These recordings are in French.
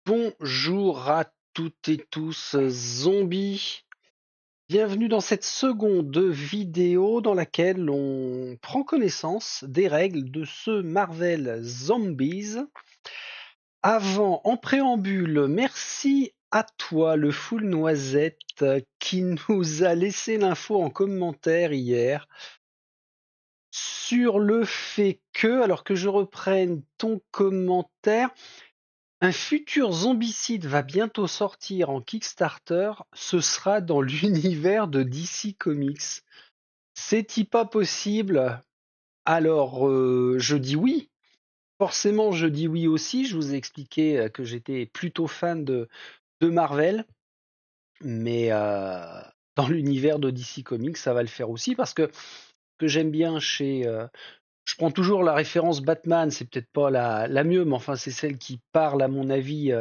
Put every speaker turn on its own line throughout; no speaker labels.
Bonjour à toutes et tous, zombies. Bienvenue dans cette seconde vidéo dans laquelle on prend connaissance des règles de ce Marvel Zombies. En préambule, merci à toi, le full noisette, qui nous a laissé l'info en commentaire hier sur le fait que, alors que je reprenne ton commentaire, un futur zombicide va bientôt sortir en Kickstarter, ce sera dans l'univers de DC Comics. C'est-il pas possible? Alors, je dis oui. Forcément, je dis oui aussi. Je vous ai expliqué que j'étais plutôt fan de Marvel, mais dans l'univers de DC Comics, ça va le faire aussi parce que ce que j'aime bien chez je prends toujours la référence Batman, c'est peut-être pas la mieux, mais enfin c'est celle qui parle à mon avis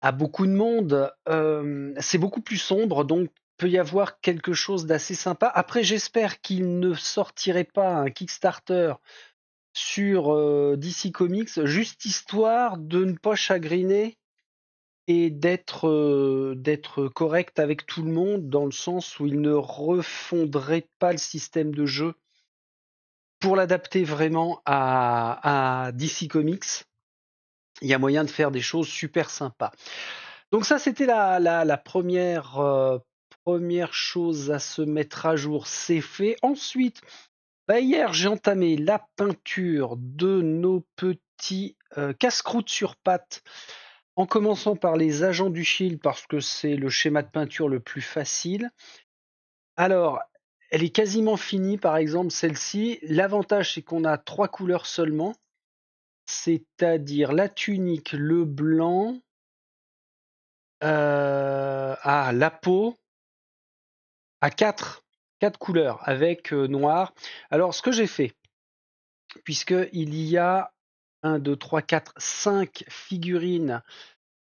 à beaucoup de monde. C'est beaucoup plus sombre, donc peut y avoir quelque chose d'assez sympa. Après, j'espère qu'il ne sortirait pas un Kickstarter sur DC Comics, juste histoire de ne pas chagriner et d'être correct avec tout le monde, dans le sens où il ne refondrait pas le système de jeu pour l'adapter vraiment à DC Comics. Il y a moyen de faire des choses super sympas. Donc ça, c'était la première chose à se mettre à jour, c'est fait. Ensuite, hier, j'ai entamé la peinture de nos petits casse-croûtes sur pattes, en commençant par les agents du Shield, parce que c'est le schéma de peinture le plus facile. Alors, elle est quasiment finie, par exemple, celle-ci. L'avantage, c'est qu'on a 3 couleurs seulement, c'est-à-dire la tunique, le blanc, la peau, à 4 couleurs, avec noir. Alors, ce que j'ai fait, puisqu'il y a 1, 2, 3, 4, 5 figurines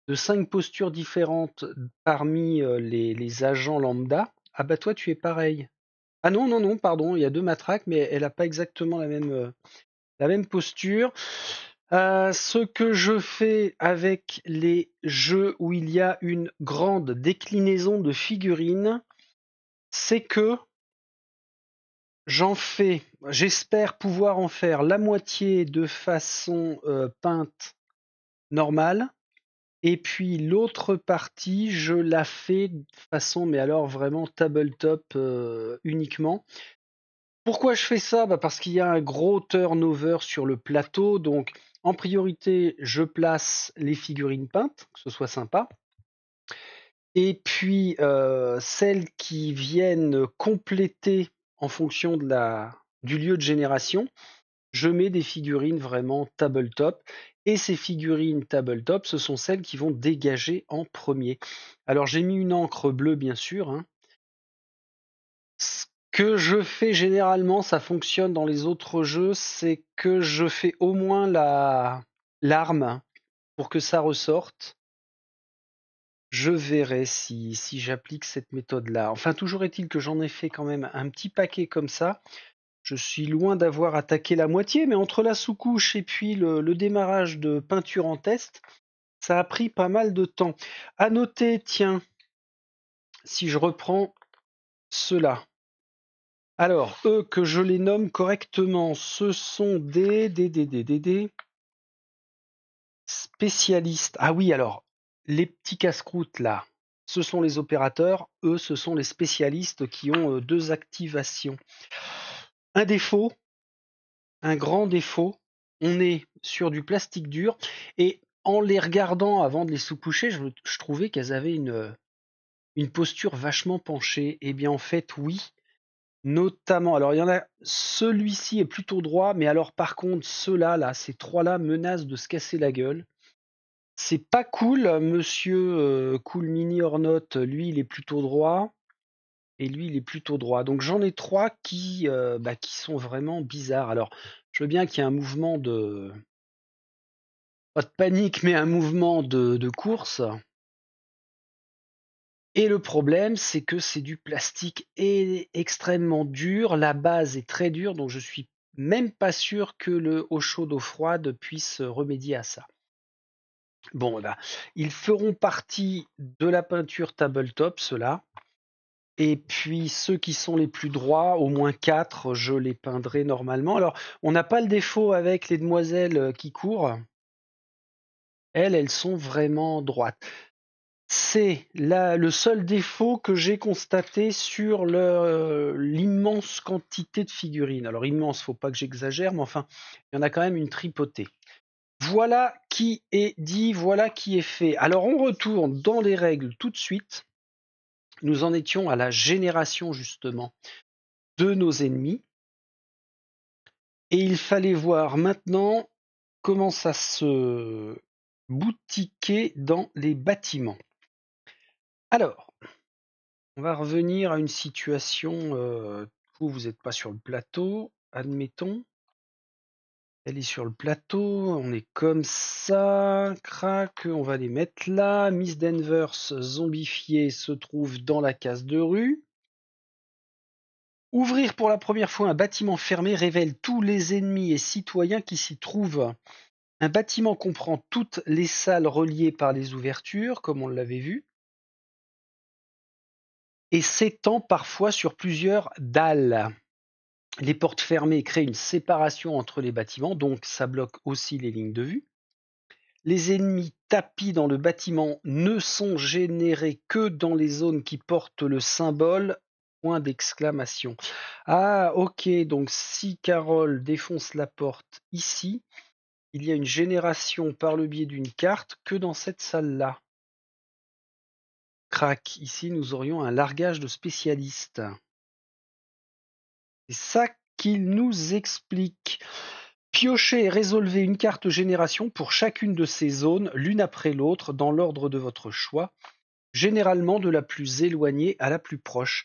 de 5 postures différentes parmi les agents lambda. Ah bah toi, tu es pareil. Ah non, non, non, pardon, il y a 2 matraques, mais elle n'a pas exactement la même posture. Ce que je fais avec les jeux où il y a une grande déclinaison de figurines, c'est que j'espère pouvoir en faire la moitié de façon peinte normale, et puis l'autre partie, je la fais de façon, mais alors vraiment tabletop uniquement. Pourquoi je fais ça? Parce qu'il y a un gros turnover sur le plateau, donc en priorité, je place les figurines peintes, que ce soit sympa. Et puis celles qui viennent compléter en fonction du lieu de génération, je mets des figurines vraiment tabletop. Et ces figurines tabletop, ce sont celles qui vont dégager en premier. Alors j'ai mis une encre bleue, bien sûr, hein. Ce que je fais généralement, ça fonctionne dans les autres jeux, c'est que je fais au moins l'arme pour que ça ressorte. Je verrai si j'applique cette méthode-là. Enfin, toujours est-il que j'en ai fait quand même un petit paquet comme ça. Je suis loin d'avoir attaqué la moitié, mais entre la sous-couche et puis le démarrage de peinture en test, ça a pris pas mal de temps. À noter, tiens, si je reprends ceux-là. Alors, eux, que je les nomme correctement, ce sont des spécialistes. Ah oui, alors, les petits casse-croûtes là, ce sont les opérateurs. Eux, ce sont les spécialistes qui ont 2 activations. Un défaut, un grand défaut, on est sur du plastique dur, et en les regardant avant de les sous-coucher, je trouvais qu'elles avaient une posture vachement penchée. Eh bien, en fait, oui. Notamment, alors il y en a, celui-ci est plutôt droit, mais alors par contre, ceux-là, là, ces 3-là menacent de se casser la gueule. C'est pas cool, monsieur Cool Mini or Not, lui, il est plutôt droit, et lui, il est plutôt droit. Donc j'en ai 3 qui sont vraiment bizarres. Alors, je veux bien qu'il y ait un mouvement pas de panique, mais un mouvement de course. Et le problème, c'est que c'est du plastique extrêmement dur. La base est très dure, donc je suis même pas sûr que le eau chaude, eau froide puisse remédier à ça. Bon, eh ben, ils feront partie de la peinture tabletop, ceux-là. Et puis ceux qui sont les plus droits, au moins 4, je les peindrai normalement. Alors, on n'a pas le défaut avec les demoiselles qui courent. Elles sont vraiment droites. C'est le seul défaut que j'ai constaté sur l'immense quantité de figurines. Alors immense, faut pas que j'exagère, mais enfin, il y en a quand même une tripotée. Voilà qui est dit, voilà qui est fait. Alors on retourne dans les règles tout de suite. Nous en étions à la génération justement de nos ennemis. Et il fallait voir maintenant comment ça se boutiquait dans les bâtiments. Alors, on va revenir à une situation où vous n'êtes pas sur le plateau, admettons. Elle est sur le plateau, on est comme ça, crac, on va les mettre là. Miss Danvers, zombifiée, se trouve dans la case de rue. Ouvrir pour la première fois un bâtiment fermé révèle tous les ennemis et citoyens qui s'y trouvent. Un bâtiment comprend toutes les salles reliées par les ouvertures, comme on l'avait vu, et s'étend parfois sur plusieurs dalles. Les portes fermées créent une séparation entre les bâtiments, donc ça bloque aussi les lignes de vue. Les ennemis tapis dans le bâtiment ne sont générés que dans les zones qui portent le symbole point d'exclamation. Ah, ok, donc si Carole défonce la porte ici, il y a une génération par le biais d'une carte que dans cette salle-là. Crac, ici nous aurions un largage de spécialistes. C'est ça qu'il nous explique. Piochez et résolvez une carte génération pour chacune de ces zones, l'une après l'autre, dans l'ordre de votre choix, généralement de la plus éloignée à la plus proche.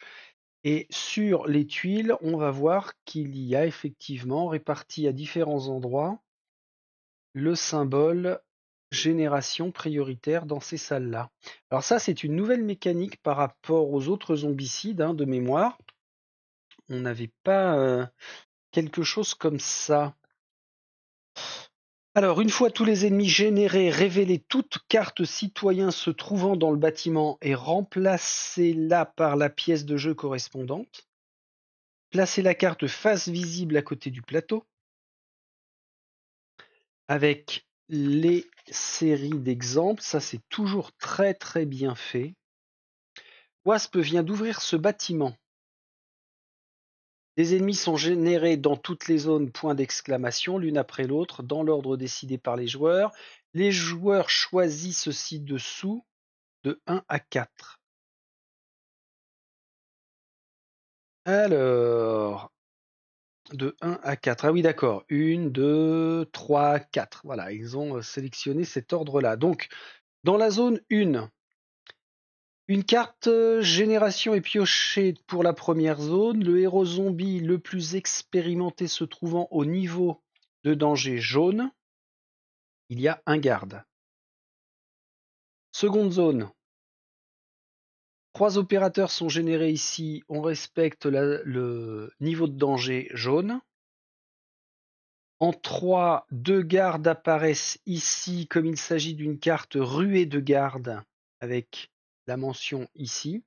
Et sur les tuiles, on va voir qu'il y a effectivement réparti à différents endroits le symbole génération prioritaire dans ces salles-là. Alors ça, c'est une nouvelle mécanique par rapport aux autres zombicides de mémoire. On n'avait pas quelque chose comme ça. Alors, une fois tous les ennemis générés, révélez toute carte citoyen se trouvant dans le bâtiment et remplacez-la par la pièce de jeu correspondante. Placez la carte face visible à côté du plateau avec les séries d'exemples. Ça, c'est toujours très très bien fait. Wasp vient d'ouvrir ce bâtiment. Des ennemis sont générés dans toutes les zones, point d'exclamation, l'une après l'autre, dans l'ordre décidé par les joueurs. Les joueurs choisissent ci-dessous de 1 à 4. Alors, de 1 à 4. Ah oui, d'accord. 1, 2, 3, 4. Voilà, ils ont sélectionné cet ordre-là. Donc, dans la zone 1, une carte génération est piochée pour la première zone. Le héros zombie le plus expérimenté se trouvant au niveau de danger jaune, il y a un garde. Seconde zone. 3 opérateurs sont générés ici. On respecte le niveau de danger jaune. En 3, 2 gardes apparaissent ici comme il s'agit d'une carte ruée de gardes avec la mention ici.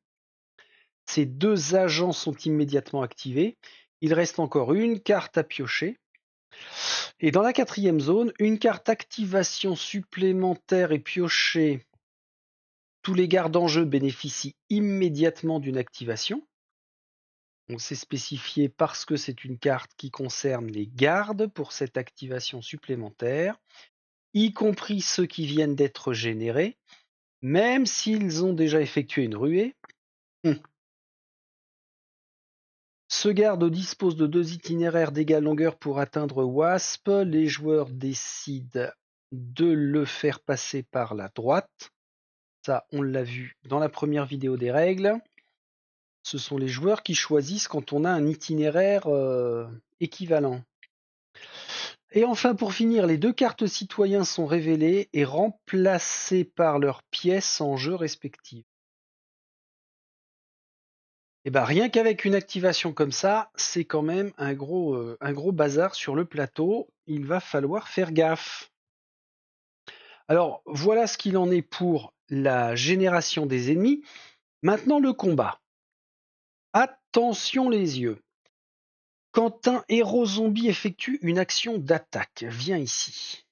Ces 2 agents sont immédiatement activés. Il reste encore une carte à piocher. Et dans la 4e zone, une carte activation supplémentaire est piochée. Tous les gardes en jeu bénéficient immédiatement d'une activation. Donc c'est spécifié parce que c'est une carte qui concerne les gardes pour cette activation supplémentaire, y compris ceux qui viennent d'être générés, même s'ils ont déjà effectué une ruée. Ce garde dispose de 2 itinéraires d'égale longueur pour atteindre Wasp. Les joueurs décident de le faire passer par la droite. Ça, on l'a vu dans la première vidéo des règles. Ce sont les joueurs qui choisissent quand on a un itinéraire équivalent. Et enfin, pour finir, les 2 cartes citoyens sont révélées et remplacées par leurs pièces en jeu respectives. Et ben rien qu'avec une activation comme ça, c'est quand même un gros bazar sur le plateau. Il va falloir faire gaffe. Alors, voilà ce qu'il en est pour la génération des ennemis. Maintenant, le combat. Attention les yeux. Quand un héros zombie effectue une action d'attaque, viens ici.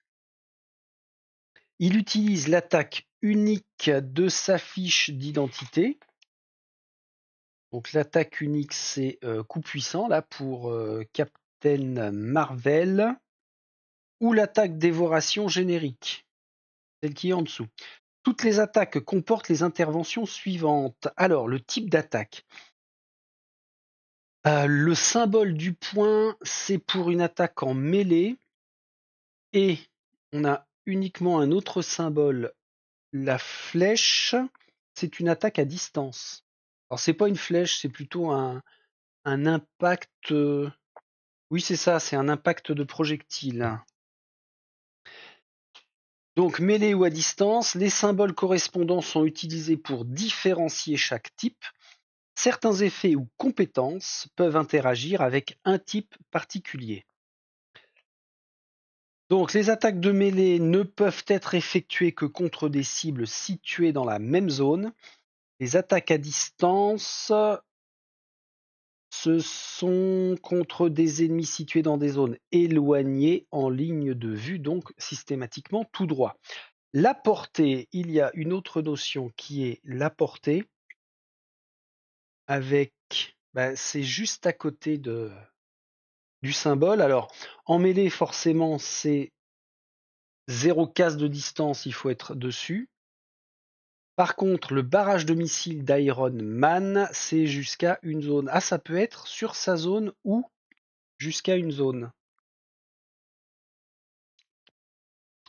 Il utilise l'attaque unique de sa fiche d'identité. Donc l'attaque unique, c'est coup puissant, là, pour Captain Marvel. Ou l'attaque dévoration générique, celle qui est en dessous. Toutes les attaques comportent les interventions suivantes. Alors, le type d'attaque. Le symbole du point, c'est pour une attaque en mêlée. Et on a uniquement un autre symbole. La flèche, c'est une attaque à distance. Alors, c'est pas une flèche, c'est plutôt un impact. Oui, c'est ça, c'est un impact de projectile. Donc, mêlée ou à distance, les symboles correspondants sont utilisés pour différencier chaque type. Certains effets ou compétences peuvent interagir avec un type particulier. Donc, les attaques de mêlée ne peuvent être effectuées que contre des cibles situées dans la même zone. Les attaques à distance, ce sont contre des ennemis situés dans des zones éloignées en ligne de vue, donc systématiquement tout droit. La portée, il y a une autre notion qui est la portée, avec, c'est juste à côté du symbole. Alors, en mêlée, forcément, c'est 0 case de distance, il faut être dessus. Par contre, le barrage de missiles d'Iron Man, c'est jusqu'à une zone. Ah, ça peut être sur sa zone ou jusqu'à une zone.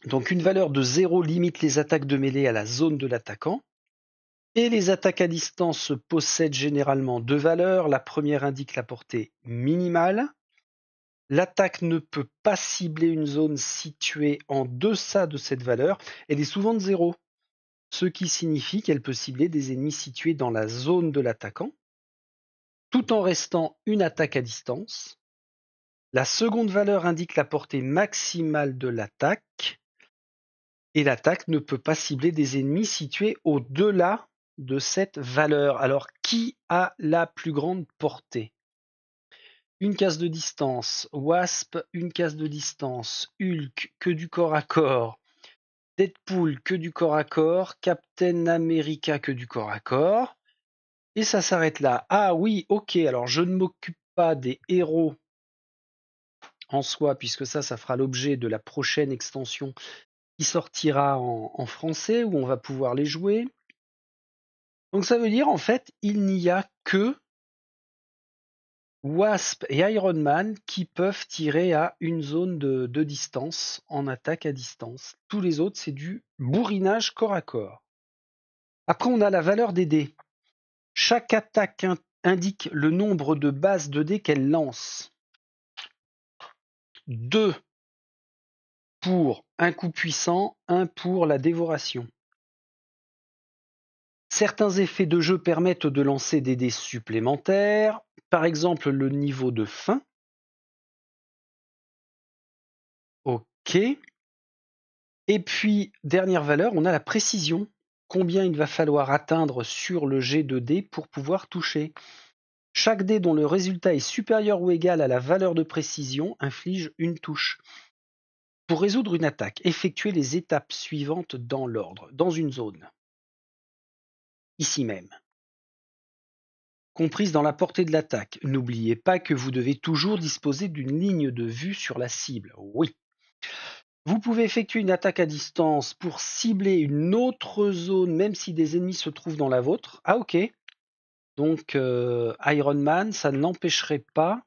Donc une valeur de 0 limite les attaques de mêlée à la zone de l'attaquant. Et les attaques à distance possèdent généralement deux valeurs. La première indique la portée minimale. L'attaque ne peut pas cibler une zone située en deçà de cette valeur. Elle est souvent de 0, ce qui signifie qu'elle peut cibler des ennemis situés dans la zone de l'attaquant, tout en restant une attaque à distance. La seconde valeur indique la portée maximale de l'attaque. Et l'attaque ne peut pas cibler des ennemis situés au-delà de cette valeur. Alors, qui a la plus grande portée? Une case de distance, Wasp, une case de distance, Hulk, que du corps à corps, Deadpool, que du corps à corps, Captain America, que du corps à corps. Et ça s'arrête là. Ah oui, ok, alors je ne m'occupe pas des héros en soi, puisque ça fera l'objet de la prochaine extension qui sortira en français, où on va pouvoir les jouer. Donc ça veut dire, en fait, il n'y a que Wasp et Iron Man qui peuvent tirer à une zone de distance en attaque à distance. Tous les autres, c'est du bourrinage corps à corps. Après, on a la valeur des dés. Chaque attaque indique le nombre de bases de dés qu'elle lance. 2 pour un coup puissant, 1 pour la dévoration. Certains effets de jeu permettent de lancer des dés supplémentaires, par exemple le niveau de fin. OK. Et puis, dernière valeur, on a la précision. Combien il va falloir atteindre sur le jet de dés pour pouvoir toucher. Chaque dé dont le résultat est supérieur ou égal à la valeur de précision inflige une touche. Pour résoudre une attaque, effectuez les étapes suivantes dans l'ordre, dans une zone. Ici même. Comprise dans la portée de l'attaque. N'oubliez pas que vous devez toujours disposer d'une ligne de vue sur la cible. Oui. Vous pouvez effectuer une attaque à distance pour cibler une autre zone, même si des ennemis se trouvent dans la vôtre. Ah ok. Donc Iron Man, ça ne l'empêcherait pas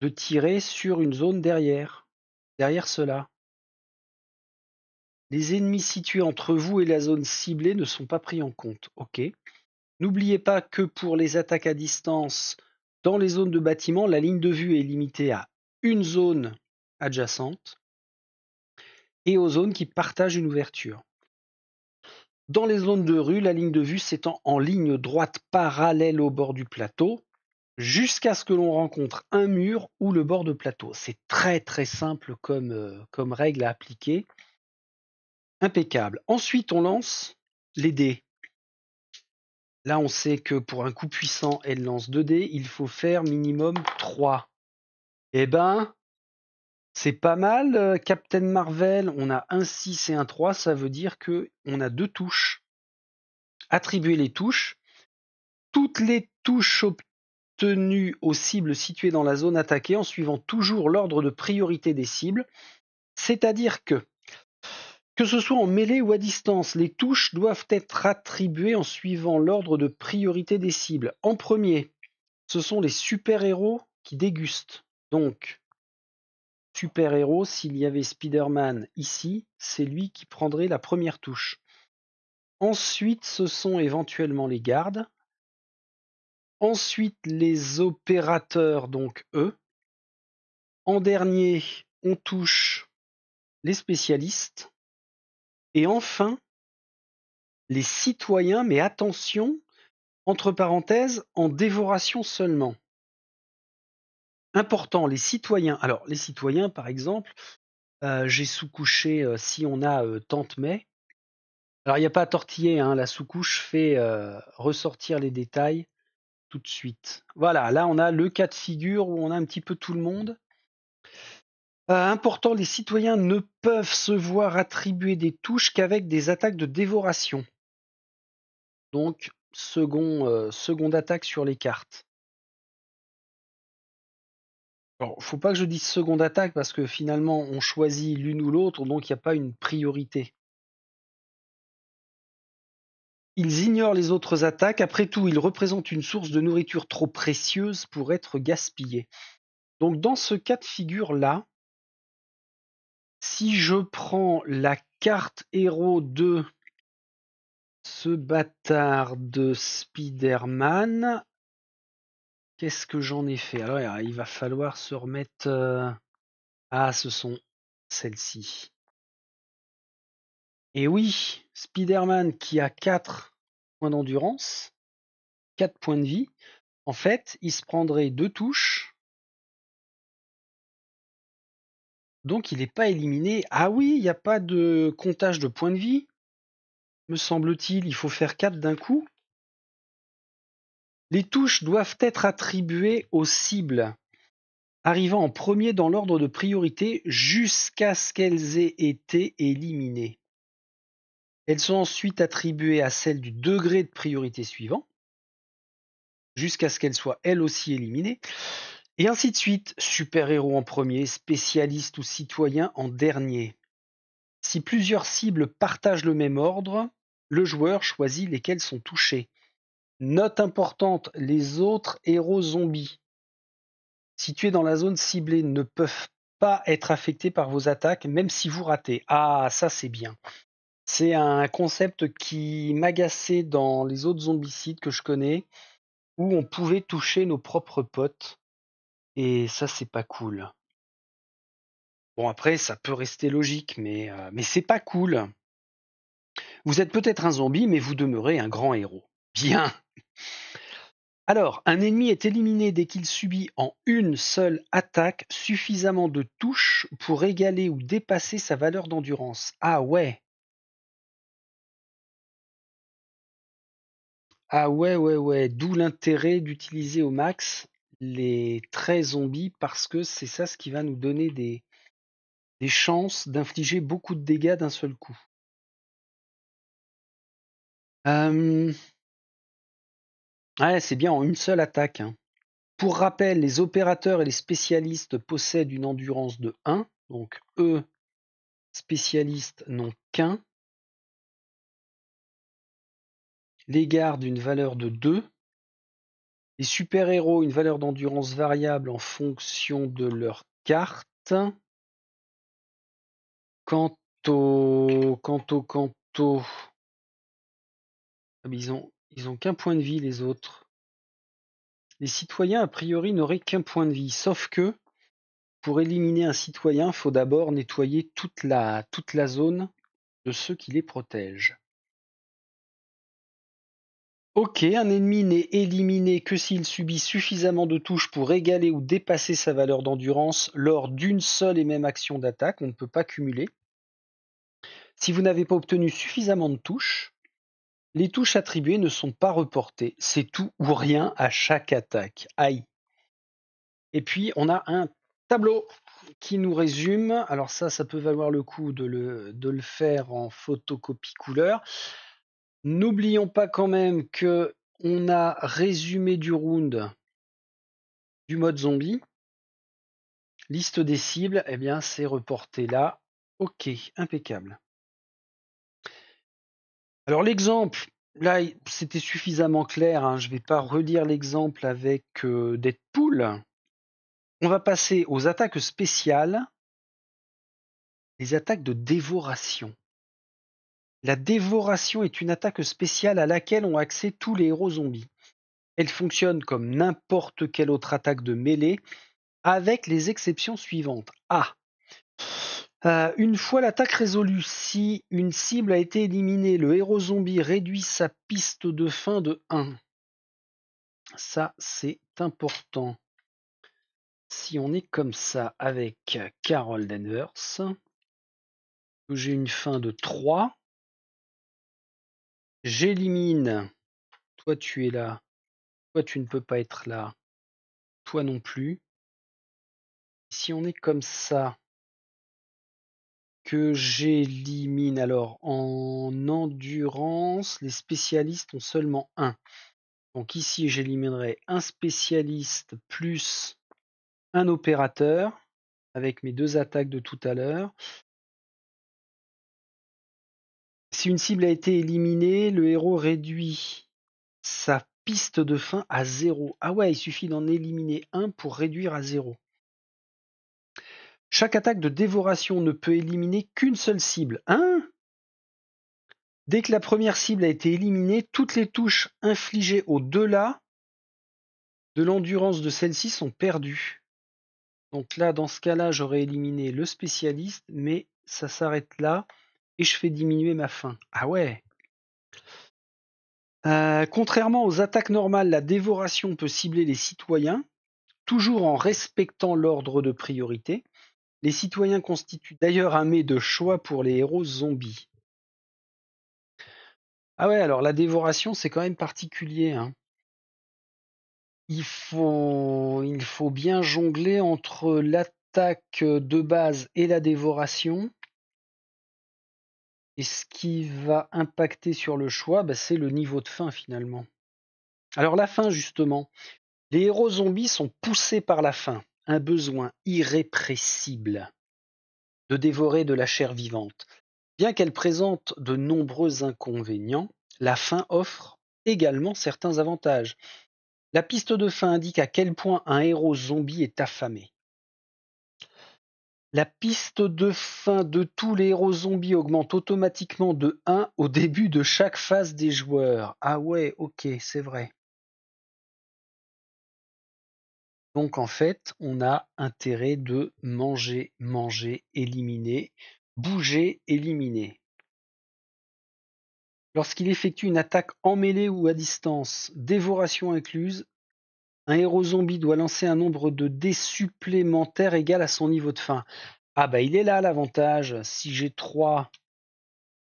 de tirer sur une zone derrière cela. Les ennemis situés entre vous et la zone ciblée ne sont pas pris en compte. Ok. N'oubliez pas que pour les attaques à distance, dans les zones de bâtiment, la ligne de vue est limitée à une zone adjacente et aux zones qui partagent une ouverture. Dans les zones de rue, la ligne de vue s'étend en ligne droite parallèle au bord du plateau jusqu'à ce que l'on rencontre un mur ou le bord de plateau. C'est très très simple comme règle à appliquer. Impeccable. Ensuite, on lance les dés. Là, on sait que pour un coup puissant, elle lance 2 dés. Il faut faire minimum 3. Eh ben, c'est pas mal, Captain Marvel. On a un 6 et un 3. Ça veut dire qu'on a 2 touches. Attribuer les touches. Toutes les touches obtenues aux cibles situées dans la zone attaquée en suivant toujours l'ordre de priorité des cibles. C'est-à-dire que ce soit en mêlée ou à distance, les touches doivent être attribuées en suivant l'ordre de priorité des cibles. En premier, ce sont les super-héros qui dégustent. Donc, super-héros, s'il y avait Spider-Man ici, c'est lui qui prendrait la première touche. Ensuite, ce sont éventuellement les gardes. Ensuite, les opérateurs, donc eux. En dernier, on touche les spécialistes. Et enfin, les citoyens, mais attention, entre parenthèses, en dévoration seulement. Important, les citoyens. Alors, les citoyens, par exemple, j'ai sous-couché si on a Tante May. Alors, il n'y a pas à tortiller, hein, la sous-couche fait ressortir les détails tout de suite. Voilà, là, on a le cas de figure où on a un petit peu tout le monde. Important, les citoyens ne peuvent se voir attribuer des touches qu'avec des attaques de dévoration. Donc, seconde attaque sur les cartes. Alors, faut pas que je dise seconde attaque parce que finalement, on choisit l'une ou l'autre, donc il n'y a pas une priorité. Ils ignorent les autres attaques. Après tout, ils représentent une source de nourriture trop précieuse pour être gaspillée. Donc, dans ce cas de figure-là, si je prends la carte héros de ce bâtard de Spider-Man, qu'est-ce que j'en ai fait? Alors, il va falloir se remettre... Ah, ce sont celles-ci. Et oui, Spider-Man qui a 4 points d'endurance, 4 points de vie, en fait, il se prendrait 2 touches. Donc il n'est pas éliminé. Ah oui, il n'y a pas de comptage de points de vie, me semble-t-il. Il faut faire 4 d'un coup. Les touches doivent être attribuées aux cibles arrivant en premier dans l'ordre de priorité jusqu'à ce qu'elles aient été éliminées. Elles sont ensuite attribuées à celles du degré de priorité suivant, jusqu'à ce qu'elles soient elles aussi éliminées, et ainsi de suite, super-héros en premier, spécialiste ou citoyen en dernier. Si plusieurs cibles partagent le même ordre, le joueur choisit lesquelles sont touchées. Note importante, les autres héros zombies situés dans la zone ciblée ne peuvent pas être affectés par vos attaques, même si vous ratez. Ah, ça c'est bien. C'est un concept qui m'agaçait dans les autres zombicides que je connais, où on pouvait toucher nos propres potes. Et ça, c'est pas cool. Bon, après, ça peut rester logique, mais c'est pas cool. Vous êtes peut-être un zombie, mais vous demeurez un grand héros. Bien. Alors, un ennemi est éliminé dès qu'il subit en une seule attaque suffisamment de touches pour égaler ou dépasser sa valeur d'endurance. Ah ouais. Ah ouais. D'où l'intérêt d'utiliser au max les traits zombies parce que c'est ça ce qui va nous donner des chances d'infliger beaucoup de dégâts d'un seul coup. Ouais, c'est bien en une seule attaque, hein. Pour rappel, les opérateurs et les spécialistes possèdent une endurance de 1, donc eux, spécialistes, n'ont qu'un. Les gardes, une valeur de 2. Les super-héros, une valeur d'endurance variable en fonction de leur carte. Quant au... Ah, ils ont qu'un point de vie, les autres. Les citoyens, a priori, n'auraient qu'un point de vie, sauf que pour éliminer un citoyen, il faut d'abord nettoyer toute la zone de ceux qui les protègent. Ok, un ennemi n'est éliminé que s'il subit suffisamment de touches pour égaler ou dépasser sa valeur d'endurance lors d'une seule et même action d'attaque. On ne peut pas cumuler. Si vous n'avez pas obtenu suffisamment de touches, les touches attribuées ne sont pas reportées. C'est tout ou rien à chaque attaque. Aïe. Et puis, on a un tableau qui nous résume. Alors ça peut valoir le coup de le faire en photocopie couleur. N'oublions pas quand même que on a résumé du round du mode zombie. Liste des cibles, eh bien c'est reporté là. Ok, impeccable. Alors l'exemple, là c'était suffisamment clair, hein, je ne vais pas relire l'exemple avec Deadpool. On va passer aux attaques spéciales, les attaques de dévoration. La dévoration est une attaque spéciale à laquelle ont accès tous les héros zombies. Elle fonctionne comme n'importe quelle autre attaque de mêlée, avec les exceptions suivantes. A. Une fois l'attaque résolue, si une cible a été éliminée, le héros zombie réduit sa piste de fin de 1. Ça, c'est important. Si on est comme ça avec Carol Danvers, que j'ai une fin de 3, j'élimine, toi tu es là, toi tu ne peux pas être là, toi non plus. Si on est comme ça, que j'élimine, alors en endurance, les spécialistes ont seulement 1. Donc ici, j'éliminerai un spécialiste plus un opérateur avec mes 2 attaques de tout à l'heure. Si une cible a été éliminée, le héros réduit sa piste de fin à 0. Ah ouais, il suffit d'en éliminer un pour réduire à 0. Chaque attaque de dévoration ne peut éliminer qu'une seule cible. Hein? Dès que la première cible a été éliminée, toutes les touches infligées au-delà de l'endurance de celle-ci sont perdues. Donc là, dans ce cas-là, j'aurais éliminé le spécialiste, mais ça s'arrête là et je fais diminuer ma faim. Ah ouais. Contrairement aux attaques normales, la dévoration peut cibler les citoyens, toujours en respectant l'ordre de priorité. Les citoyens constituent d'ailleurs un mets de choix pour les héros zombies. Ah ouais, alors la dévoration, c'est quand même particulier, hein. Il faut bien jongler entre l'attaque de base et la dévoration. Et ce qui va impacter sur le choix, c'est le niveau de faim finalement. Alors la faim justement, les héros zombies sont poussés par la faim, un besoin irrépressible de dévorer de la chair vivante. Bien qu'elle présente de nombreux inconvénients, la faim offre également certains avantages. La piste de faim indique à quel point un héros zombie est affamé. La piste de fin de tous les héros zombies augmente automatiquement de 1 au début de chaque phase des joueurs. Ah ouais, ok, c'est vrai. Donc en fait, on a intérêt de manger, éliminer, bouger, éliminer. Lorsqu'il effectue une attaque en mêlée ou à distance, dévoration incluse, un héros zombie doit lancer un nombre de dés supplémentaires égal à son niveau de faim. Ah bah il est là l'avantage. Si j'ai 3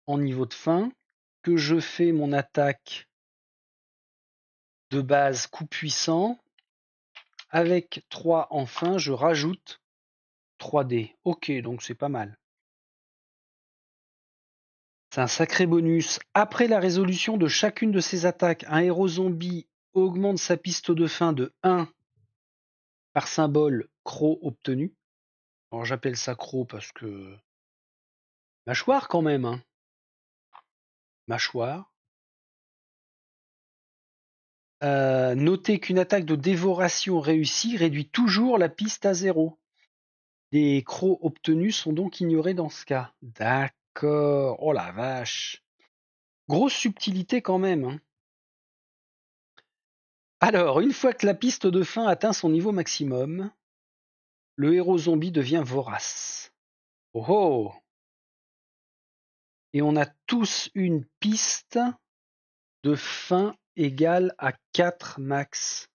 en niveau de faim, que je fais mon attaque de base coup puissant, avec 3 en fin, je rajoute 3 dés. Ok, donc c'est pas mal. C'est un sacré bonus. Après la résolution de chacune de ces attaques, un héros zombie augmente sa piste de fin de 1 par symbole croc obtenu. Alors j'appelle ça croc parce que mâchoire quand même, hein. Mâchoire. Notez qu'une attaque de dévoration réussie réduit toujours la piste à 0. Les crocs obtenus sont donc ignorés dans ce cas. D'accord. Oh la vache. Grosse subtilité quand même, hein. Alors, une fois que la piste de fin atteint son niveau maximum, le héros zombie devient vorace. Oh oh. Et on a tous une piste de fin égale à 4 max.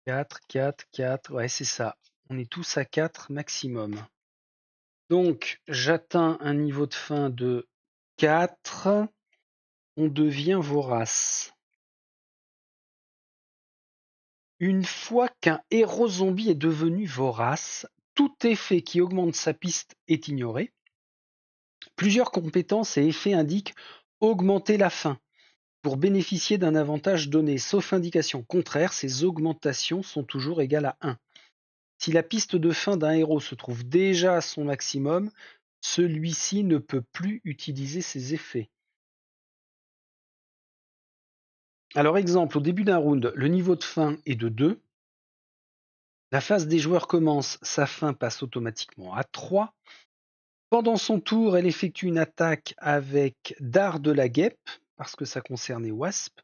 4, 4, 4, ouais c'est ça. On est tous à 4 maximum. Donc, j'atteins un niveau de fin de 4. On devient vorace. Une fois qu'un héros zombie est devenu vorace, tout effet qui augmente sa piste est ignoré. Plusieurs compétences et effets indiquent augmenter la faim pour bénéficier d'un avantage donné, sauf indication contraire, ces augmentations sont toujours égales à 1. Si la piste de faim d'un héros se trouve déjà à son maximum, celui-ci ne peut plus utiliser ses effets. Alors exemple, au début d'un round, le niveau de faim est de 2. La phase des joueurs commence, sa faim passe automatiquement à 3. Pendant son tour, elle effectue une attaque avec Dard de la Guêpe, parce que ça concernait Wasp,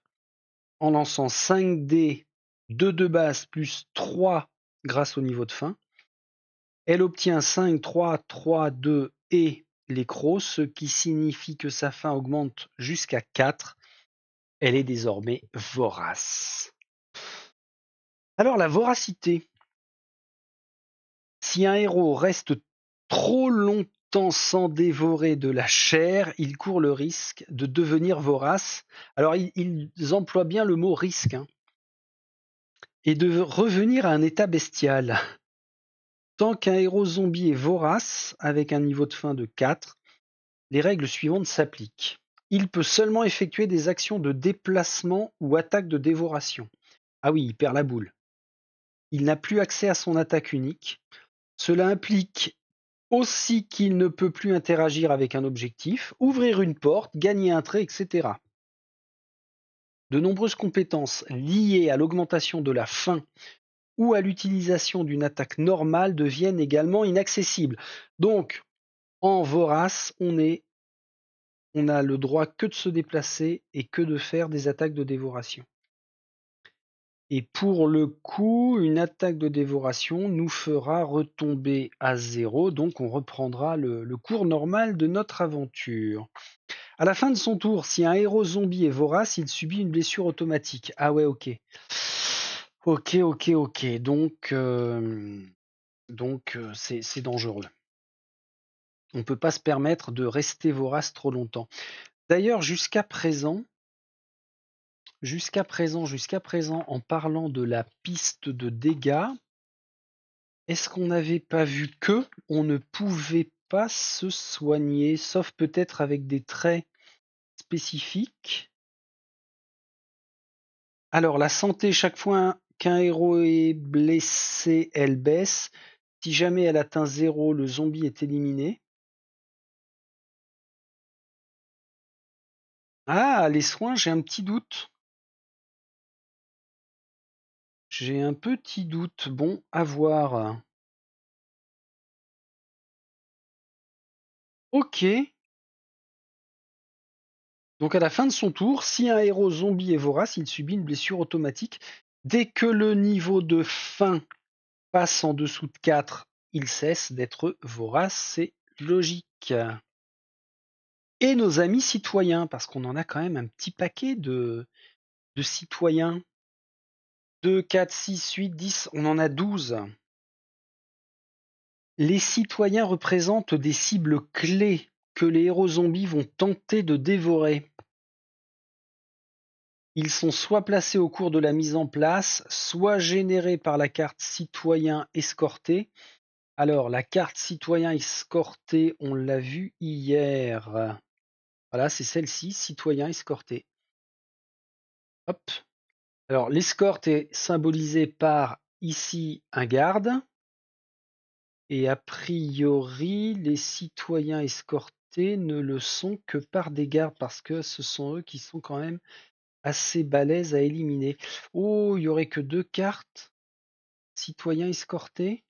en lançant 5 dés, 2 de base plus 3 grâce au niveau de faim. Elle obtient 5, 3, 3, 2 et les crocs, ce qui signifie que sa faim augmente jusqu'à 4. Elle est désormais vorace. Alors la voracité. Si un héros reste trop longtemps sans dévorer de la chair, il court le risque de devenir vorace. Alors ils emploient bien le mot risque, hein, et de revenir à un état bestial. Tant qu'un héros zombie est vorace, avec un niveau de faim de 4, les règles suivantes s'appliquent. Il peut seulement effectuer des actions de déplacement ou attaque de dévoration. Ah oui, il perd la boule. Il n'a plus accès à son attaque unique. Cela implique aussi qu'il ne peut plus interagir avec un objectif, ouvrir une porte, gagner un trait, etc. De nombreuses compétences liées à l'augmentation de la faim ou à l'utilisation d'une attaque normale deviennent également inaccessibles. Donc, en vorace, on a le droit que de se déplacer et que de faire des attaques de dévoration. Et pour le coup, une attaque de dévoration nous fera retomber à 0, donc on reprendra le cours normal de notre aventure. À la fin de son tour, si un héros zombie est vorace, il subit une blessure automatique. Ah ouais, ok. Ok. Donc c'est dangereux. On ne peut pas se permettre de rester vorace trop longtemps. D'ailleurs, jusqu'à présent, en parlant de la piste de dégâts, est-ce qu'on n'avait pas vu que on ne pouvait pas se soigner, sauf peut-être avec des traits spécifiques? Alors, la santé, chaque fois qu'un héros est blessé, elle baisse. Si jamais elle atteint 0, le zombie est éliminé. Ah, les soins, j'ai un petit doute. J'ai un petit doute. Bon, à voir. Ok. Donc à la fin de son tour, si un héros zombie est vorace, il subit une blessure automatique. Dès que le niveau de faim passe en dessous de 4, il cesse d'être vorace, c'est logique. Et nos amis citoyens, parce qu'on en a quand même un petit paquet de citoyens. 2, 4, 6, 8, 10, on en a 12. Les citoyens représentent des cibles clés que les héros zombies vont tenter de dévorer. Ils sont soit placés au cours de la mise en place, soit générés par la carte citoyen escorté. Alors, la carte citoyen escorté, on l'a vu hier. Voilà, c'est celle-ci, citoyen escorté. Hop. Alors, l'escorte est symbolisée par ici un garde. Et a priori, les citoyens escortés ne le sont que par des gardes parce que ce sont eux qui sont quand même assez balèzes à éliminer. Oh, il y aurait que 2 cartes citoyens escortés.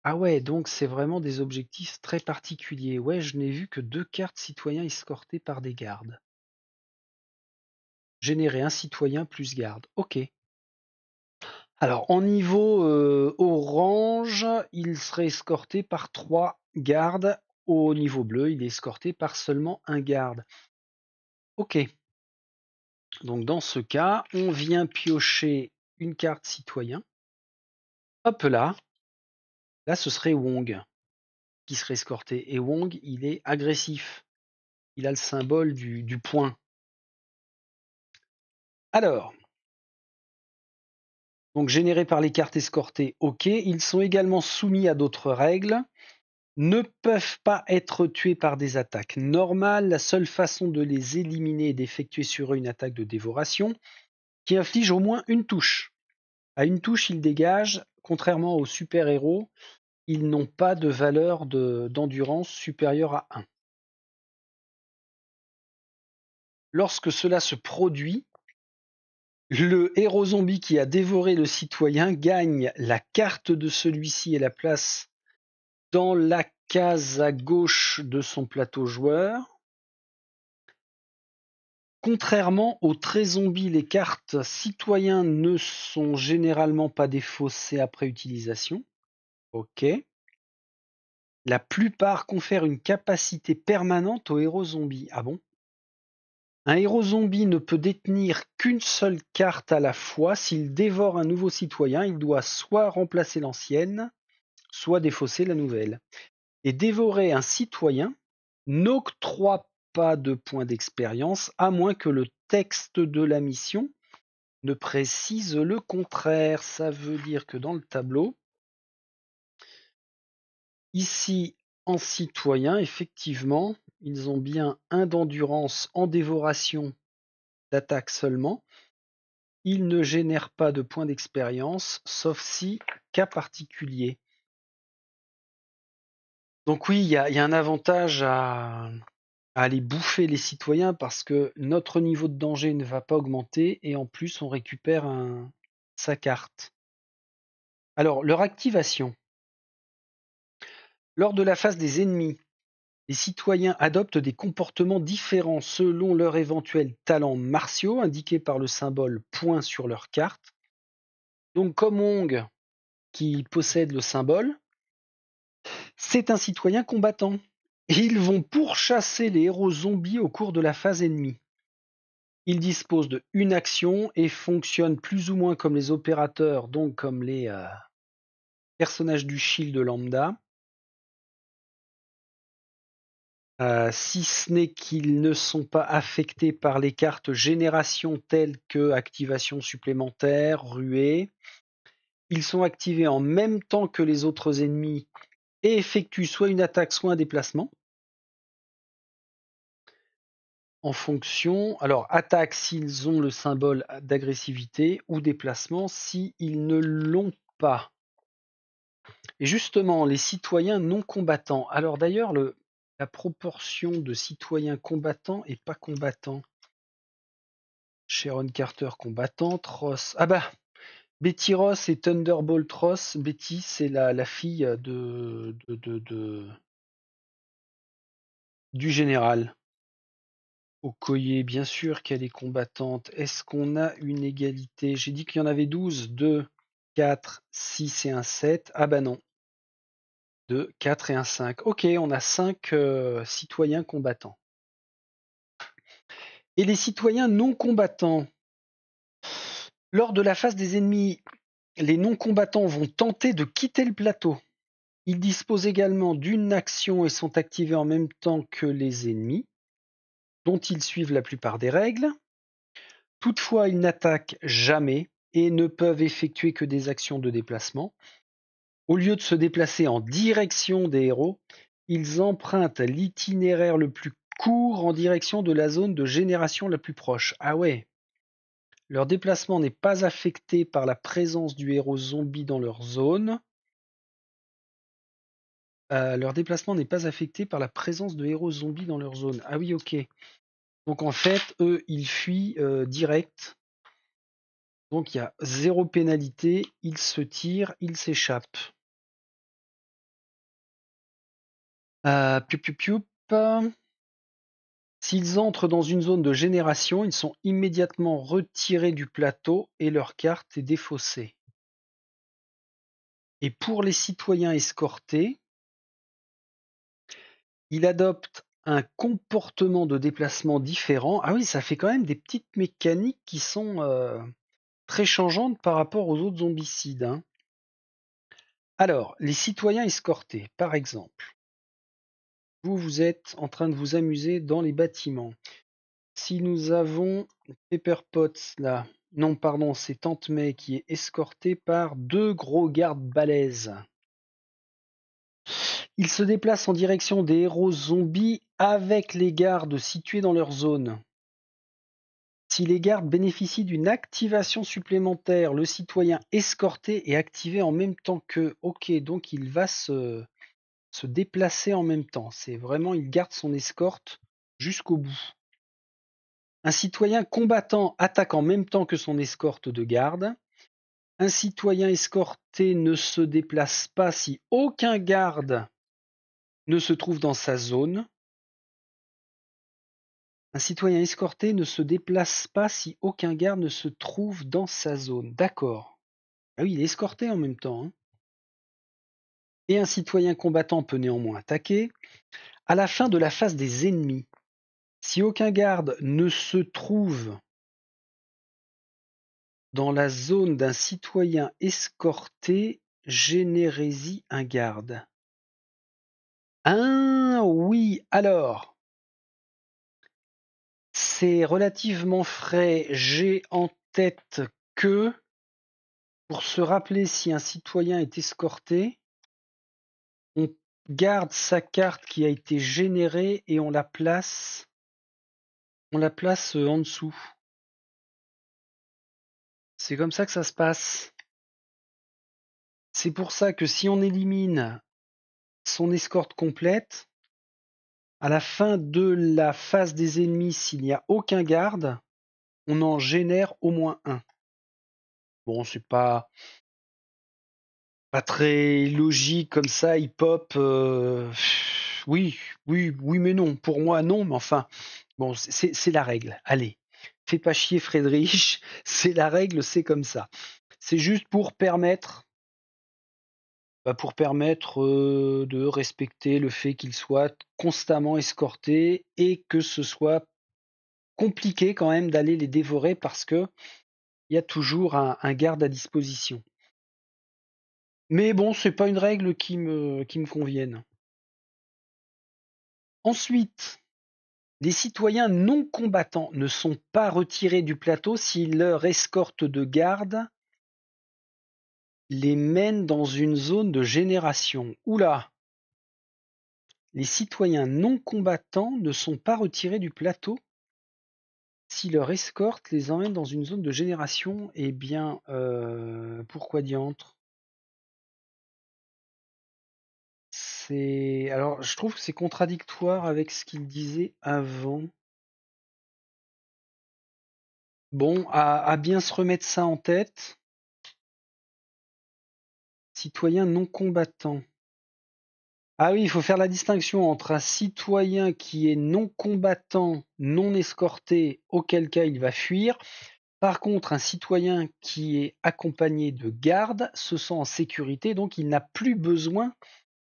Ah ouais, donc c'est vraiment des objectifs très particuliers. Ouais, je n'ai vu que 2 cartes citoyens escortés par des gardes. Générer un citoyen plus garde. Ok. Alors, en niveau orange, il serait escorté par 3 gardes. Au niveau bleu, il est escorté par seulement un garde. Ok. Donc, dans ce cas, on vient piocher une carte citoyen. Hop là. Là, ce serait Wong. qui serait escorté. Et Wong, il est agressif. Il a le symbole du poing. Alors, donc générés par les cartes escortées, ok. Ils sont également soumis à d'autres règles. Ne peuvent pas être tués par des attaques normales. La seule façon de les éliminer est d'effectuer sur eux une attaque de dévoration qui inflige au moins une touche. À une touche, ils dégagent. Contrairement aux super-héros, ils n'ont pas de valeur d'endurance supérieure à 1. Lorsque cela se produit, le héros zombie qui a dévoré le citoyen gagne la carte de celui-ci et la place dans la case à gauche de son plateau joueur. Contrairement aux traits zombies, les cartes citoyens ne sont généralement pas défaussées après utilisation. Ok. La plupart confèrent une capacité permanente aux héros zombies. Ah bon? Un héros zombie ne peut détenir qu'une seule carte à la fois. S'il dévore un nouveau citoyen, il doit soit remplacer l'ancienne, soit défausser la nouvelle. Et dévorer un citoyen n'octroie pas de points d'expérience, à moins que le texte de la mission ne précise le contraire. Ça veut dire que dans le tableau, ici, en citoyen, effectivement, ils ont bien 1 d'endurance en dévoration d'attaque seulement. Ils ne génèrent pas de points d'expérience, sauf si cas particulier. Donc oui, il y a un avantage à aller bouffer les citoyens parce que notre niveau de danger ne va pas augmenter et en plus on récupère sa carte. Alors, leur activation. Lors de la phase des ennemis, les citoyens adoptent des comportements différents selon leurs éventuels talents martiaux indiqués par le symbole point sur leur carte. Donc comme Wong, qui possède le symbole, c'est un citoyen combattant. Ils vont pourchasser les héros zombies au cours de la phase ennemie. Ils disposent de une action et fonctionnent plus ou moins comme les opérateurs, donc comme les personnages du Shield lambda. Si ce n'est qu'ils ne sont pas affectés par les cartes génération telles que activation supplémentaire, ruée. Ils sont activés en même temps que les autres ennemis et effectuent soit une attaque, soit un déplacement. En fonction, alors attaque s'ils ont le symbole d'agressivité ou déplacement s'ils ne l'ont pas. Et justement, les citoyens non combattants. Alors d'ailleurs, la proportion de citoyens combattants et pas combattants. Sharon Carter combattante, Ross. Ah bah, Betty Ross et Thunderbolt Ross. Betty, c'est la fille du général. Okoye, bien sûr qu'elle est combattante. Est-ce qu'on a une égalité? J'ai dit qu'il y en avait 12. 2, 4, 6 et un 7. Ah bah non. 2, 4 et un 5. Ok, on a 5 citoyens combattants. Et les citoyens non combattants, lors de la phase des ennemis, les non combattants vont tenter de quitter le plateau. Ils disposent également d'une action et sont activés en même temps que les ennemis, dont ils suivent la plupart des règles. Toutefois, ils n'attaquent jamais et ne peuvent effectuer que des actions de déplacement. Au lieu de se déplacer en direction des héros, ils empruntent l'itinéraire le plus court en direction de la zone de génération la plus proche. Ah ouais. Leur déplacement n'est pas affecté par la présence du héros zombie dans leur zone. Leur déplacement n'est pas affecté par la présence de héros zombies dans leur zone. Ah oui, ok. Donc en fait, eux, ils fuient direct. Donc il y a 0 pénalité. Ils se tirent, ils s'échappent. Pioup, pioup, pioup. S'ils entrent dans une zone de génération, ils sont immédiatement retirés du plateau et leur carte est défaussée. Et pour les citoyens escortés, il adopte un comportement de déplacement différent. Ah oui, ça fait quand même des petites mécaniques qui sont très changeantes par rapport aux autres zombicides. Hein. Alors, les citoyens escortés, par exemple. Vous êtes en train de vous amuser dans les bâtiments. Si nous avons Pepper Potts là, non pardon, c'est Tante May qui est escortée par 2 gros gardes balèzes. Ils se déplacent en direction des héros zombies avec les gardes situés dans leur zone. Si les gardes bénéficient d'une activation supplémentaire, le citoyen escorté est activé en même temps qu'eux. Ok, donc il va se déplacer en même temps. C'est vraiment, il garde son escorte jusqu'au bout. Un citoyen combattant attaque en même temps que son escorte de garde. Un citoyen escorté ne se déplace pas si aucun garde ne se trouve dans sa zone. Un citoyen escorté ne se déplace pas si aucun garde ne se trouve dans sa zone. D'accord. Ah oui, il est escorté en même temps, hein. Et un citoyen combattant peut néanmoins attaquer. À la fin de la phase des ennemis, si aucun garde ne se trouve dans la zone d'un citoyen escorté, générez-y un garde. Ah oui, alors, c'est relativement frais. J'ai en tête que, pour se rappeler si un citoyen est escorté, on garde sa carte qui a été générée et on la place en dessous. C'est comme ça que ça se passe. C'est pour ça que si on élimine son escorte complète, à la fin de la phase des ennemis, s'il n'y a aucun garde, on en génère au moins un. Bon, c'est pas très logique comme ça, hip-hop. Oui, mais non. Pour moi, non, mais enfin, bon, c'est la règle. Allez, fais pas chier Friedrich, c'est la règle, c'est comme ça. C'est juste pour permettre de respecter le fait qu'il soit constamment escorté et que ce soit compliqué quand même d'aller les dévorer parce que il y a toujours un garde à disposition. Mais bon, c'est pas une règle qui me convienne. Ensuite, les citoyens non combattants ne sont pas retirés du plateau si leur escorte de garde les mène dans une zone de génération. Oula! Les citoyens non combattants ne sont pas retirés du plateau si leur escorte les emmène dans une zone de génération. Eh bien, pourquoi diantre? Alors, je trouve que c'est contradictoire avec ce qu'il disait avant. Bon, à bien se remettre ça en tête. Citoyen non combattant. Ah oui, il faut faire la distinction entre un citoyen qui est non combattant, non escorté, auquel cas il va fuir. Par contre, un citoyen qui est accompagné de gardes se sent en sécurité, donc il n'a plus besoin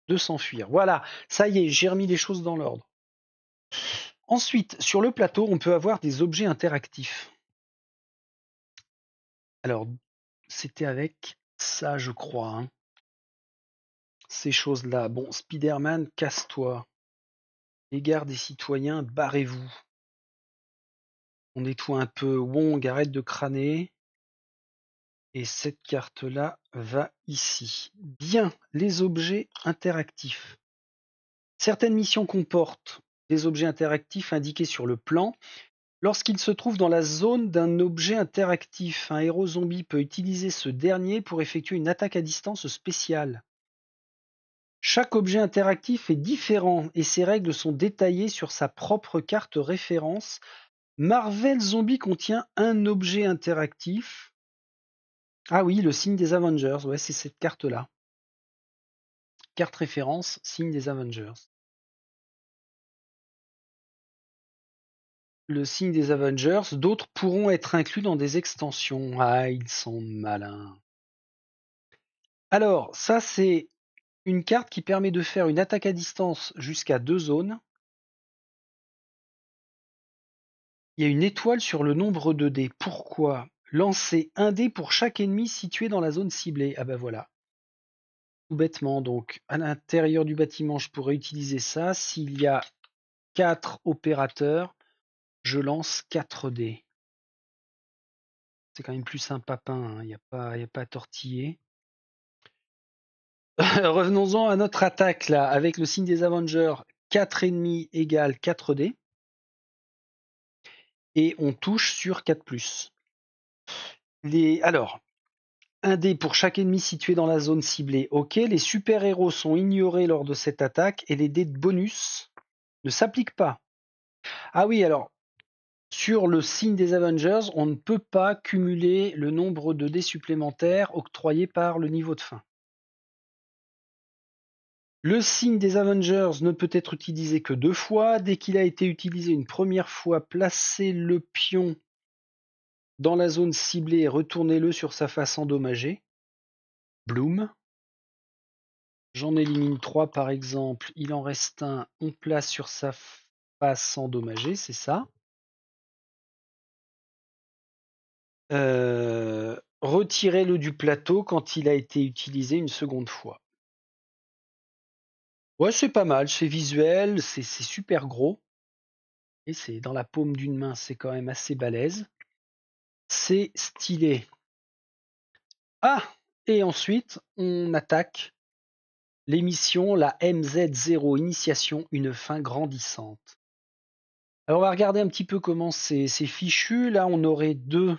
de s'enfuir. Voilà, ça y est, j'ai remis les choses dans l'ordre. Ensuite, sur le plateau, on peut avoir des objets interactifs. Alors, c'était avec ça, je crois, hein. Ces choses-là. Bon, Spider-Man, casse-toi. Égard des citoyens, barrez-vous. On nettoie un peu. Wong, arrête de crâner. Et cette carte-là va ici. Bien, les objets interactifs. Certaines missions comportent des objets interactifs indiqués sur le plan. Lorsqu'il se trouve dans la zone d'un objet interactif, un héros zombie peut utiliser ce dernier pour effectuer une attaque à distance spéciale. Chaque objet interactif est différent et ses règles sont détaillées sur sa propre carte référence. Marvel Zombie contient un objet interactif. Ah oui, le signe des Avengers, ouais, c'est cette carte-là. Carte référence, signe des Avengers. Le signe des Avengers, d'autres pourront être inclus dans des extensions. Ah, ils sont malins. Alors, ça c'est une carte qui permet de faire une attaque à distance jusqu'à 2 zones. Il y a une étoile sur le nombre de dés. Pourquoi? Lancer un dé pour chaque ennemi situé dans la zone ciblée. Ah ben voilà. tout bêtement. Donc, à l'intérieur du bâtiment, je pourrais utiliser ça. S'il y a 4 opérateurs, je lance 4 dés. C'est quand même plus un papin, il n'y a pas à tortiller. Revenons-en à notre attaque là, avec le signe des Avengers, 4 ennemis égale 4 dés. Et on touche sur 4+. Alors, un dé pour chaque ennemi situé dans la zone ciblée. Ok, les super-héros sont ignorés lors de cette attaque et les dés de bonus ne s'appliquent pas. Ah oui, alors, sur le signe des Avengers, on ne peut pas cumuler le nombre de dés supplémentaires octroyés par le niveau de fin. Le signe des Avengers ne peut être utilisé que 2 fois. Dès qu'il a été utilisé une première fois, placez le pion dans la zone ciblée et retournez-le sur sa face endommagée. Bloom. J'en élimine 3 par exemple. Il en reste un. On place sur sa face endommagée, c'est ça. Retirez-le du plateau quand il a été utilisé une seconde fois. Ouais, c'est pas mal, c'est visuel, c'est super gros. Et c'est dans la paume d'une main, c'est quand même assez balèze. C'est stylé. Ah! Et ensuite, on attaque l'émission, la MZ0 Initiation, une fin grandissante. Alors on va regarder un petit peu comment c'est fichu. Là, on aurait deux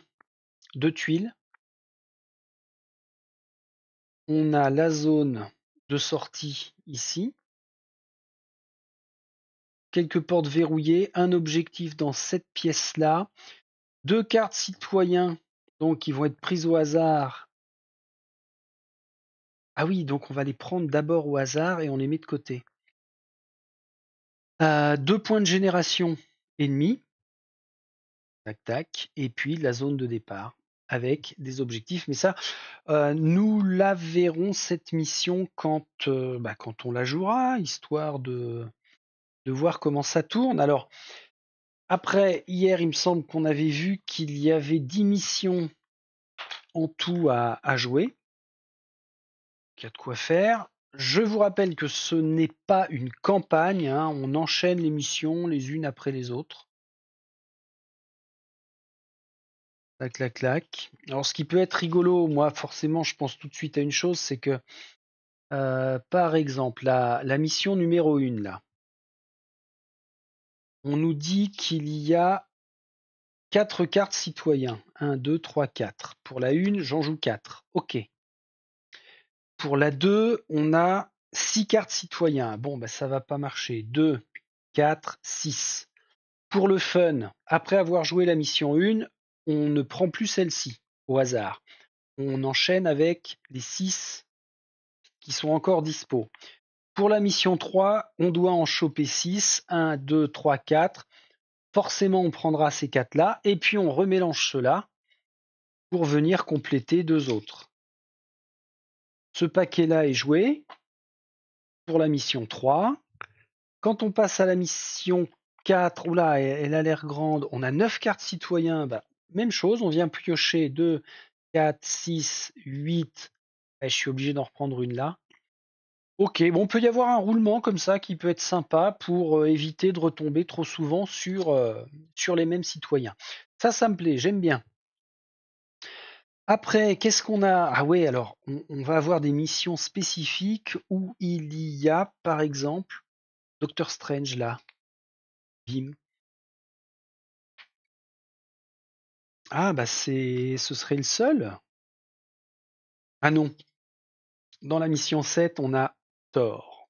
tuiles. On a la zone de sortie ici. Quelques portes verrouillées, un objectif dans cette pièce-là. 2 cartes citoyens, donc qui vont être prises au hasard. Ah oui, donc on va les prendre d'abord au hasard et on les met de côté. 2 points de génération ennemis. Tac, tac. Et puis la zone de départ avec des objectifs. Mais ça, nous la verrons cette mission quand on la jouera, histoire de voir comment ça tourne. Alors, après, hier, il me semble qu'on avait vu qu'il y avait 10 missions en tout à jouer. Il y a de quoi faire. Je vous rappelle que ce n'est pas une campagne, hein, on enchaîne les missions les unes après les autres. Clac, clac, clac. Alors, ce qui peut être rigolo, moi, forcément, je pense tout de suite à une chose, c'est que, par exemple, la mission numéro 1, là, on nous dit qu'il y a 4 cartes citoyens. 1, 2, 3, 4. Pour la 1, j'en joue 4. OK. Pour la 2, on a 6 cartes citoyens. Bon, ça va pas marcher. 2, 4, 6. Pour le fun, après avoir joué la mission 1, on ne prend plus celle-ci au hasard. On enchaîne avec les 6 qui sont encore dispo. Pour la mission 3, on doit en choper 6. 1, 2, 3, 4. Forcément, on prendra ces 4-là et puis on remélange cela pour venir compléter 2 autres. Ce paquet-là est joué pour la mission 3. Quand on passe à la mission 4, oula, elle a l'air grande, on a 9 cartes citoyens, même chose, on vient piocher 2, 4, 6, 8. Je suis obligé d'en reprendre une là. Ok, bon, peut y avoir un roulement comme ça qui peut être sympa pour éviter de retomber trop souvent sur les mêmes citoyens. Ça me plaît, j'aime bien. Après, qu'est-ce qu'on a? Ah ouais, alors, on va avoir des missions spécifiques où il y a, par exemple, Doctor Strange là. Bim. Ah ce serait le seul? Ah non. Dans la mission 7, on a Thor.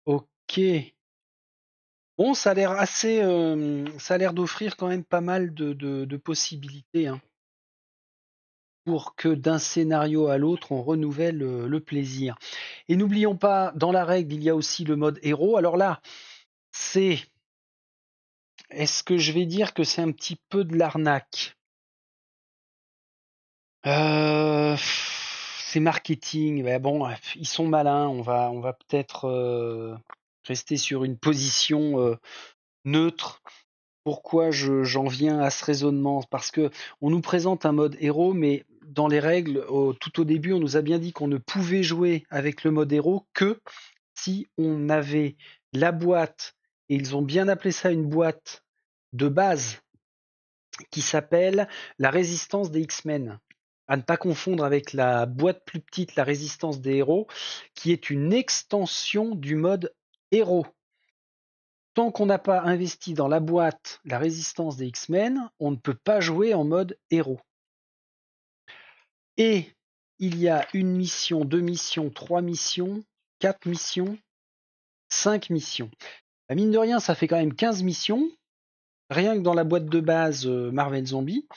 Ok. Bon, ça a l'air assez, ça a l'air d'offrir quand même pas mal de possibilités, hein, pour que d'un scénario à l'autre, on renouvelle le plaisir. Et n'oublions pas, dans la règle, il y a aussi le mode héros. Alors là, est-ce que je vais dire que c'est un petit peu de l'arnaque? C'est marketing. Mais bon, ils sont malins. On va peut-être rester sur une position neutre. Pourquoi j'en viens à ce raisonnement? Parce que on nous présente un mode héros, mais dans les règles, tout au début, on nous a bien dit qu'on ne pouvait jouer avec le mode héros que si on avait la boîte, et ils ont bien appelé ça une boîte de base, qui s'appelle la résistance des X-Men. À ne pas confondre avec la boîte plus petite, la résistance des héros, qui est une extension du mode héros. Tant qu'on n'a pas investi dans la boîte la résistance des X-Men, on ne peut pas jouer en mode héros. Et il y a une mission, 2 missions, 3 missions, 4 missions, 5 missions. Mine de rien, ça fait quand même 15 missions, rien que dans la boîte de base Marvel Zombie.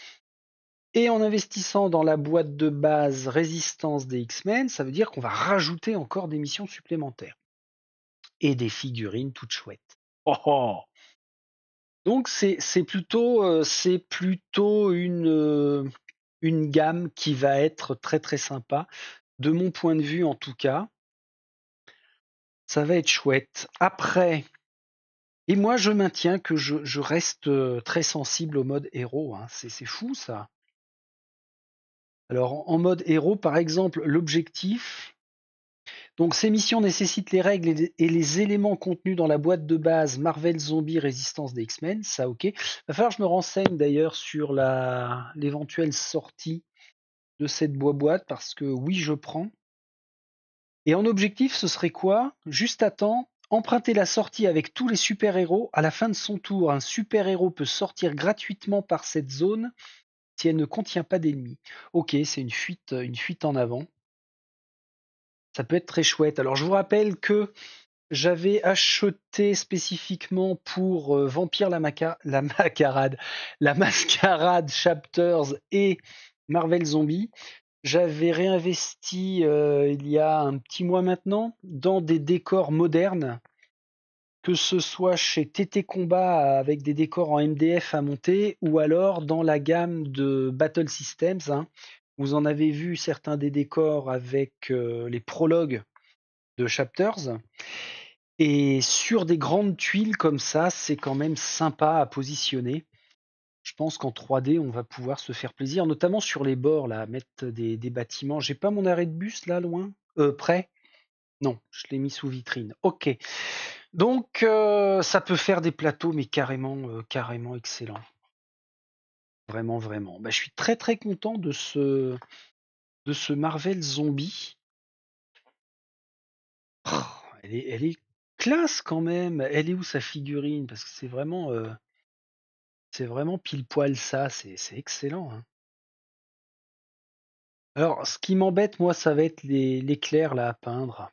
Et en investissant dans la boîte de base Résistance des X-Men, ça veut dire qu'on va rajouter encore des missions supplémentaires. Et des figurines toutes chouettes. Oh oh. Donc c'est plutôt une gamme qui va être très très sympa. De mon point de vue en tout cas, ça va être chouette. Après, et moi je maintiens que je reste très sensible au mode héros. Hein. C'est fou ça. Alors en mode héros, par exemple, l'objectif. Donc ces missions nécessitent les règles et les éléments contenus dans la boîte de base Marvel Zombie Résistance des X-Men, ça ok. Va falloir que je me renseigne d'ailleurs sur l'éventuelle sortie de cette boîte parce que oui, je prends. Et en objectif, ce serait quoi? Juste à temps, emprunter la sortie avec tous les super-héros. À la fin de son tour, un super-héros peut sortir gratuitement par cette zone si elle ne contient pas d'ennemis. Ok, c'est une fuite en avant. Ça peut être très chouette. Alors je vous rappelle que j'avais acheté spécifiquement pour Vampire la Mascarade Chapters et Marvel Zombie. J'avais réinvesti il y a un petit mois maintenant dans des décors modernes, que ce soit chez TT Combat avec des décors en MDF à monter ou alors dans la gamme de Battle Systems. Hein. Vous en avez vu certains des décors avec les prologues de Chapters. Et sur des grandes tuiles comme ça, c'est quand même sympa à positionner. Je pense qu'en 3D, on va pouvoir se faire plaisir, notamment sur les bords, là, mettre des bâtiments. J'ai pas mon arrêt de bus là, loin près? Non, je l'ai mis sous vitrine. Ok. Donc, ça peut faire des plateaux, mais carrément excellents. Vraiment, vraiment. Bah, je suis très très content de ce Marvel Zombie. Oh, elle est classe quand même. Elle est où sa figurine? Parce que c'est vraiment pile poil ça. C'est excellent. Hein. Alors, ce qui m'embête, moi, ça va être l'éclair là à peindre.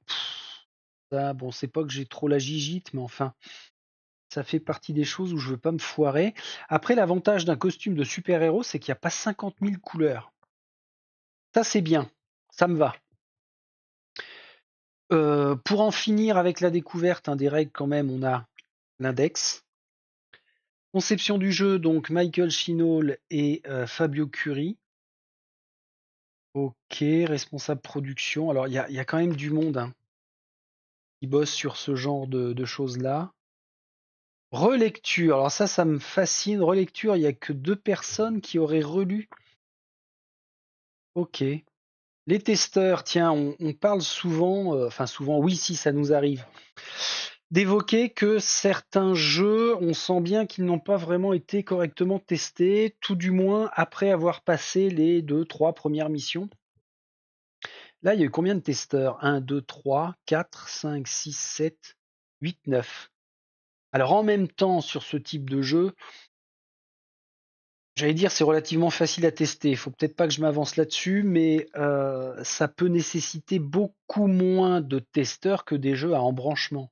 Ça, bon, c'est pas que j'ai trop la gigite, mais enfin, ça fait partie des choses où je veux pas me foirer. Après, l'avantage d'un costume de super-héros, c'est qu'il n'y a pas 50 000 couleurs. Ça, c'est bien. Ça me va. Pour en finir avec la découverte des règles, quand même, on a l'index. Conception du jeu, donc Michael Chinall et Fabio Curie. Ok, responsable production. Alors, il y a quand même du monde hein, qui bosse sur ce genre de choses-là. Relecture, alors ça me fascine. Relecture, il n'y a que 2 personnes qui auraient relu. Ok. Les testeurs, tiens, on parle souvent, enfin souvent, oui, si ça nous arrive, d'évoquer que certains jeux, on sent bien qu'ils n'ont pas vraiment été correctement testés, tout du moins après avoir passé les 2, 3 premières missions. Là, il y a eu combien de testeurs? 1, 2, 3, 4, 5, 6, 7, 8, 9. Alors en même temps, sur ce type de jeu, j'allais dire c'est relativement facile à tester. Il faut peut-être pas que je m'avance là-dessus, mais ça peut nécessiter beaucoup moins de testeurs que des jeux à embranchement.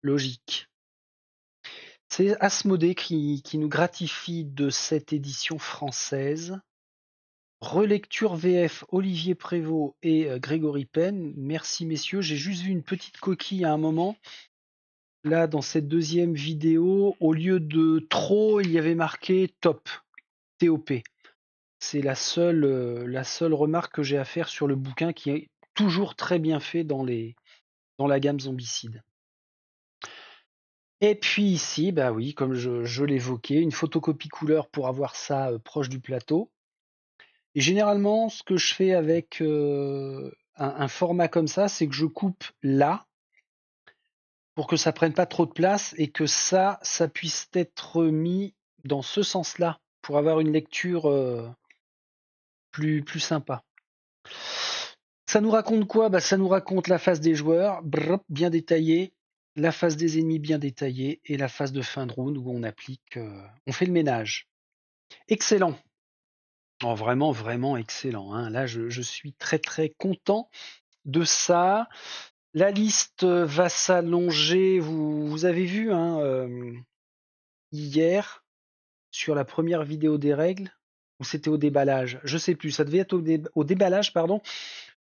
Logique. C'est Asmodée qui nous gratifie de cette édition française. Relecture VF Olivier Prévost et Grégory Penn. Merci messieurs. J'ai juste vu une petite coquille à un moment. Là, dans cette deuxième vidéo, au lieu de trop, il y avait marqué top. TOP. C'est la seule remarque que j'ai à faire sur le bouquin qui est toujours très bien fait dans la gamme Zombicide. Et puis ici, bah oui, comme je l'évoquais, une photocopie couleur pour avoir ça proche du plateau. Et généralement, ce que je fais avec un format comme ça, c'est que je coupe là pour que ça prenne pas trop de place et que ça puisse être mis dans ce sens-là pour avoir une lecture plus sympa. Ça nous raconte quoi? Bah, ça nous raconte la phase des joueurs, bien détaillée, la phase des ennemis bien détaillée et la phase de fin de round où on applique, on fait le ménage. Excellent. Oh, vraiment, vraiment excellent, hein. Là, je suis très très content de ça. La liste va s'allonger. Vous avez vu, hein, hier sur la première vidéo des règles, ou c'était au déballage, je sais plus, ça devait être au déballage, pardon,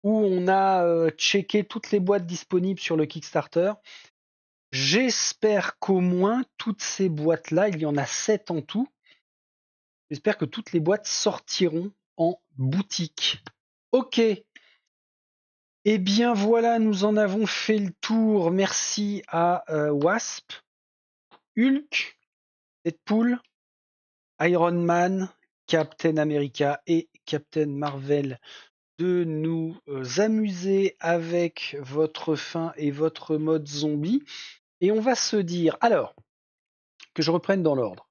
où on a checké toutes les boîtes disponibles sur le Kickstarter. J'espère qu'au moins toutes ces boîtes-là, il y en a 7 en tout, j'espère que toutes les boîtes sortiront en boutique. Ok. Eh bien voilà, nous en avons fait le tour. Merci à Wasp, Hulk, Deadpool, Iron Man, Captain America et Captain Marvel de nous amuser avec votre fin et votre mode zombie. Et on va se dire, alors, que je reprenne dans l'ordre.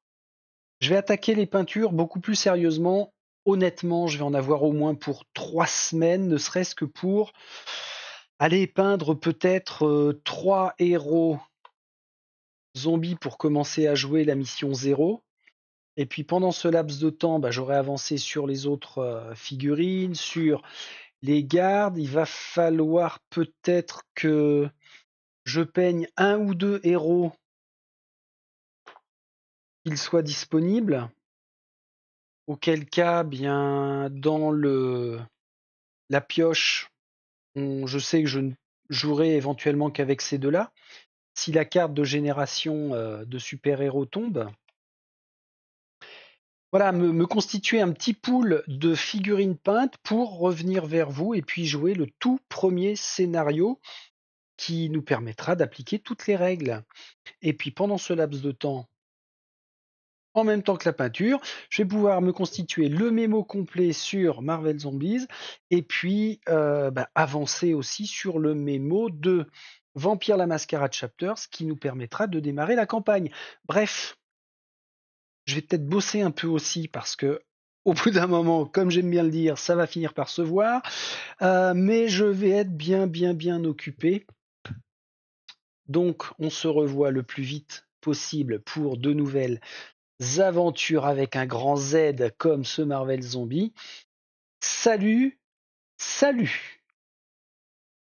Je vais attaquer les peintures beaucoup plus sérieusement. Honnêtement, je vais en avoir au moins pour 3 semaines, ne serait-ce que pour aller peindre peut-être 3 héros zombies pour commencer à jouer la mission 0. Et puis pendant ce laps de temps, j'aurai avancé sur les autres figurines, sur les gardes. Il va falloir peut-être que je peigne 1 ou 2 héros, qu'ils soient disponibles. Auquel cas, bien dans la pioche, je sais que je ne jouerai éventuellement qu'avec ces deux-là. Si la carte de génération de super-héros tombe, voilà, me constituer un petit pool de figurines peintes pour revenir vers vous et puis jouer le tout premier scénario qui nous permettra d'appliquer toutes les règles. Et puis pendant ce laps de temps, en même temps que la peinture, je vais pouvoir me constituer le mémo complet sur Marvel Zombies et puis avancer aussi sur le mémo de Vampire la Mascarade Chapter, ce qui nous permettra de démarrer la campagne. Bref, je vais peut-être bosser un peu aussi parce que au bout d'un moment, comme j'aime bien le dire, ça va finir par se voir, mais je vais être bien occupé. Donc on se revoit le plus vite possible pour de nouvelles aventures avec un grand Z comme ce Marvel Zombie. Salut, salut!